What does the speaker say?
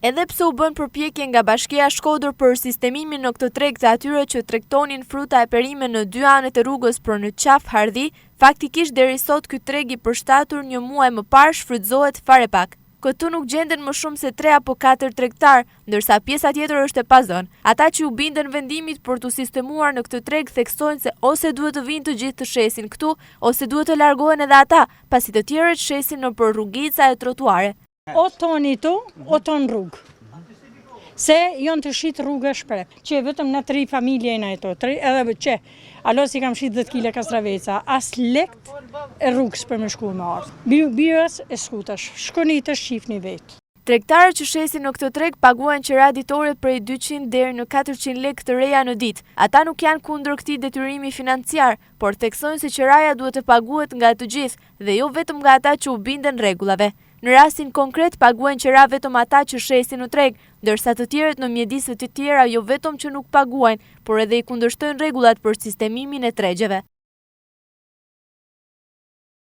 Edhe pse u bën përpjekje nga Bashkia Shkodër për sistemimin në këtë treg të atyre që tregtonin fruta e perime në dy anët e rrugës për në qaf Hardhi, faktikisht deri sot ky treg i përshtatur një muaj më parë shfrytëzohet fare pak. Këtu nuk gjenden më shumë se 3 apo 4 tregtar, ndërsa pjesa tjetër është e pazon. Ata që u bindën vendimit për të sistemuar në këtë treg theksojnë se ose duhet të vinë të gjithë të shesin këtu, ose duhet të largohen edhe ata, pasi të tjerët shesin nëpër rrugica e trotuare. O toni tu, o ton rrugë. Se jonë të shqit rrugë e shprep, që vetëm në 3 familje në eto, edhe që, alo si kam shqit 10 kile kastraveca, as lekt e rrugës për më shku me ardhë. Birës e skutash, shkoni të shqifni vetë. Tregtarët që shesin në këtë treg paguajnë qira ditore prej 200 deri në 400 lekë të reja në ditë. Ata nuk janë kundër këtij detyrimi financiar, por theksojnë se qiraja duhet të paguhet nga të gjithë dhe jo vetëm nga ata që u binden rregullave. Në rastin konkret paguajnë qira vetëm ata që shesin në treg, ndërsa të tjerët në mjedise të tjera jo vetëm që nuk paguajnë, por edhe i kundërshtojnë rregullat për sistemimin e tregjeve.